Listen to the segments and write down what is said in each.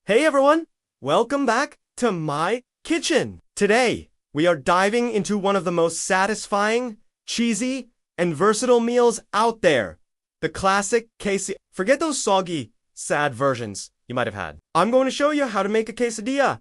Hey everyone, welcome back to my kitchen. Today, we are diving into one of the most satisfying, cheesy, and versatile meals out there. The classic quesadilla. Forget those soggy, sad versions you might have had. I'm going to show you how to make a quesadilla.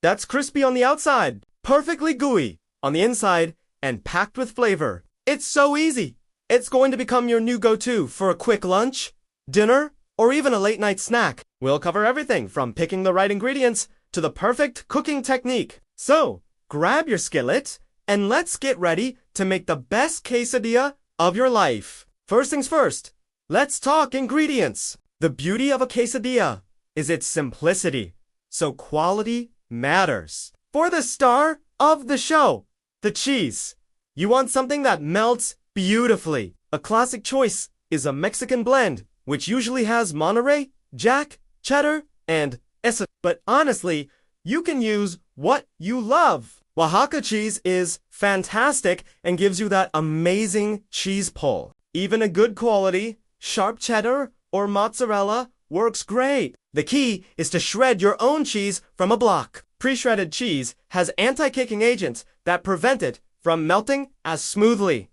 That's crispy on the outside, perfectly gooey on the inside, and packed with flavor. It's so easy. It's going to become your new go-to for a quick lunch, dinner, or even a late night snack. We'll cover everything from picking the right ingredients to the perfect cooking technique. So, grab your skillet and let's get ready to make the best quesadilla of your life. First things first, let's talk ingredients. The beauty of a quesadilla is its simplicity, so quality matters. For the star of the show, the cheese. You want something that melts beautifully. A classic choice is a Mexican blend, which usually has Monterey, Jack, cheddar, and esa. But honestly, you can use what you love. Oaxaca cheese is fantastic and gives you that amazing cheese pull. Even a good quality, sharp cheddar or mozzarella works great. The key is to shred your own cheese from a block. Pre-shredded cheese has anti-kicking agents that prevent it from melting as smoothly.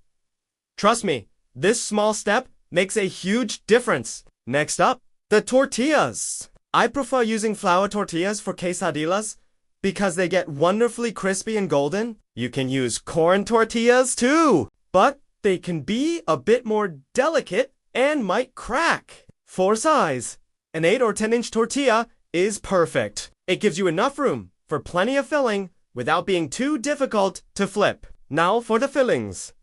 Trust me, this small step makes a huge difference. Next up, the tortillas. I prefer using flour tortillas for quesadillas because they get wonderfully crispy and golden. You can use corn tortillas too, but they can be a bit more delicate and might crack. For size, an 8 or 10-inch tortilla is perfect. It gives you enough room for plenty of filling without being too difficult to flip. Now for the fillings.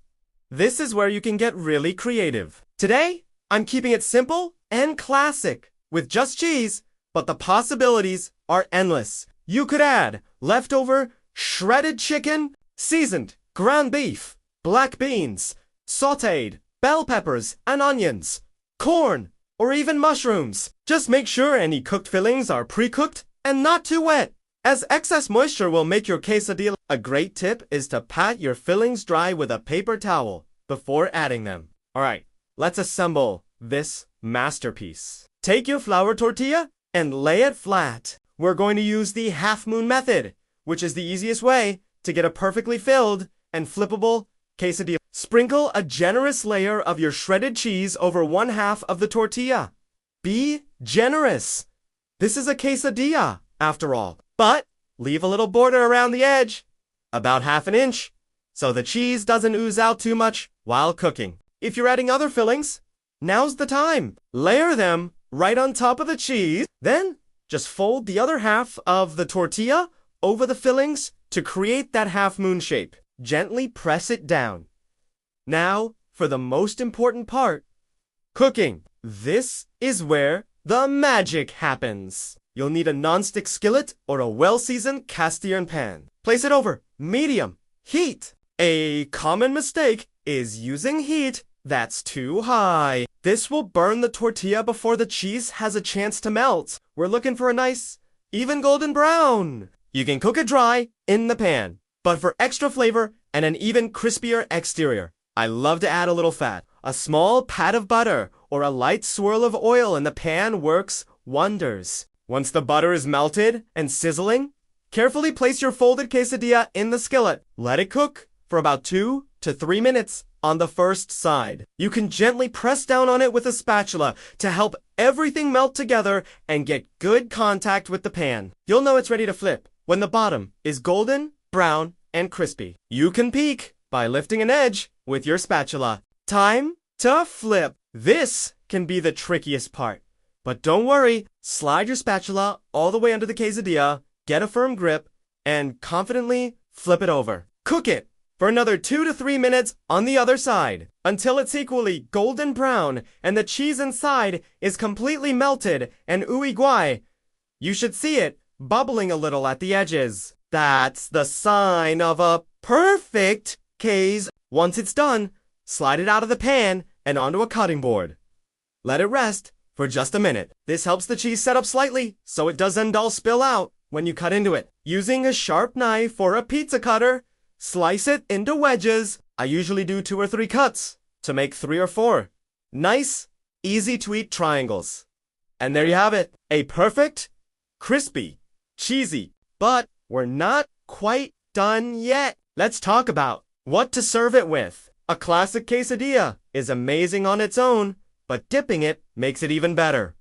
This is where you can get really creative. Today, I'm keeping it simple and classic with just cheese, but the possibilities are endless. You could add leftover shredded chicken, seasoned ground beef, black beans, sautéed bell peppers and onions, corn, or even mushrooms. Just make sure any cooked fillings are pre-cooked and not too wet, as excess moisture will make your quesadilla. A great tip is to pat your fillings dry with a paper towel before adding them. Alright, let's assemble this masterpiece. Take your flour tortilla and lay it flat. We're going to use the half-moon method, which is the easiest way to get a perfectly filled and flippable quesadilla. Sprinkle a generous layer of your shredded cheese over one half of the tortilla. Be generous. This is a quesadilla, after all. But leave a little border around the edge, about 1/2 inch, so the cheese doesn't ooze out too much while cooking. If you're adding other fillings, now's the time. Layer them right on top of the cheese. Then just fold the other half of the tortilla over the fillings to create that half-moon shape. Gently press it down. Now for the most important part, cooking. This is where the magic happens. You'll need a non-stick skillet or a well-seasoned cast iron pan. Place it over medium heat. A common mistake is using heat that's too high. This will burn the tortilla before the cheese has a chance to melt. We're looking for a nice, even golden brown. You can cook it dry in the pan, but for extra flavor and an even crispier exterior, I love to add a little fat. A small pat of butter or a light swirl of oil in the pan works wonders. Once the butter is melted and sizzling, carefully place your folded quesadilla in the skillet. Let it cook for about 2 to 3 minutes on the first side. You can gently press down on it with a spatula to help everything melt together and get good contact with the pan. You'll know it's ready to flip when the bottom is golden, brown, and crispy. You can peek by lifting an edge with your spatula. Time to flip. This can be the trickiest part. But don't worry, slide your spatula all the way under the quesadilla, get a firm grip, and confidently flip it over. Cook it for another 2 to 3 minutes on the other side, until it's equally golden brown and the cheese inside is completely melted and ooey gooey. You should see it bubbling a little at the edges. That's the sign of a perfect case. Once it's done, slide it out of the pan and onto a cutting board. Let it rest for just a minute. This helps the cheese set up slightly so it doesn't all spill out when you cut into it. Using a sharp knife or a pizza cutter, slice it into wedges. I usually do 2 or 3 cuts to make 3 or 4. Nice, easy to eat triangles. And there you have it, a perfect crispy, cheesy. But we're not quite done yet. Let's talk about what to serve it with. A classic quesadilla is amazing on its own, but dipping it makes it even better.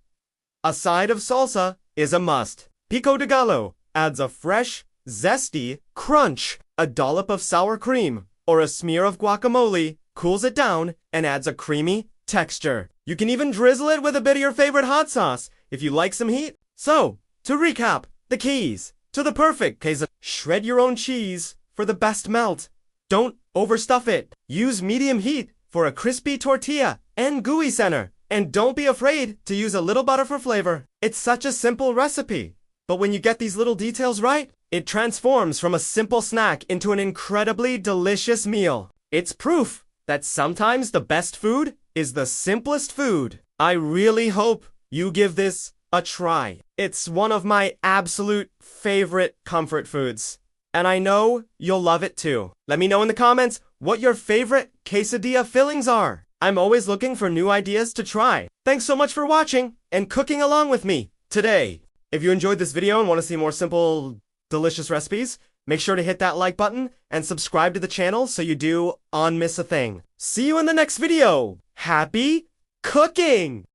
A side of salsa is a must. Pico de gallo adds a fresh, zesty crunch. A dollop of sour cream or a smear of guacamole cools it down and adds a creamy texture. You can even drizzle it with a bit of your favorite hot sauce if you like some heat. So, to recap, the keys to the perfect quesadilla. Shred your own cheese for the best melt. Don't overstuff it. Use medium heat for a crispy tortilla and gooey center. And don't be afraid to use a little butter for flavor. It's such a simple recipe. But when you get these little details right, it transforms from a simple snack into an incredibly delicious meal. It's proof that sometimes the best food is the simplest food. I really hope you give this a try. It's one of my absolute favorite comfort foods. And I know you'll love it too. Let me know in the comments what your favorite quesadilla fillings are. I'm always looking for new ideas to try. Thanks so much for watching and cooking along with me today. If you enjoyed this video and want to see more simple, delicious recipes, make sure to hit that like button and subscribe to the channel so you don't miss a thing. See you in the next video. Happy cooking!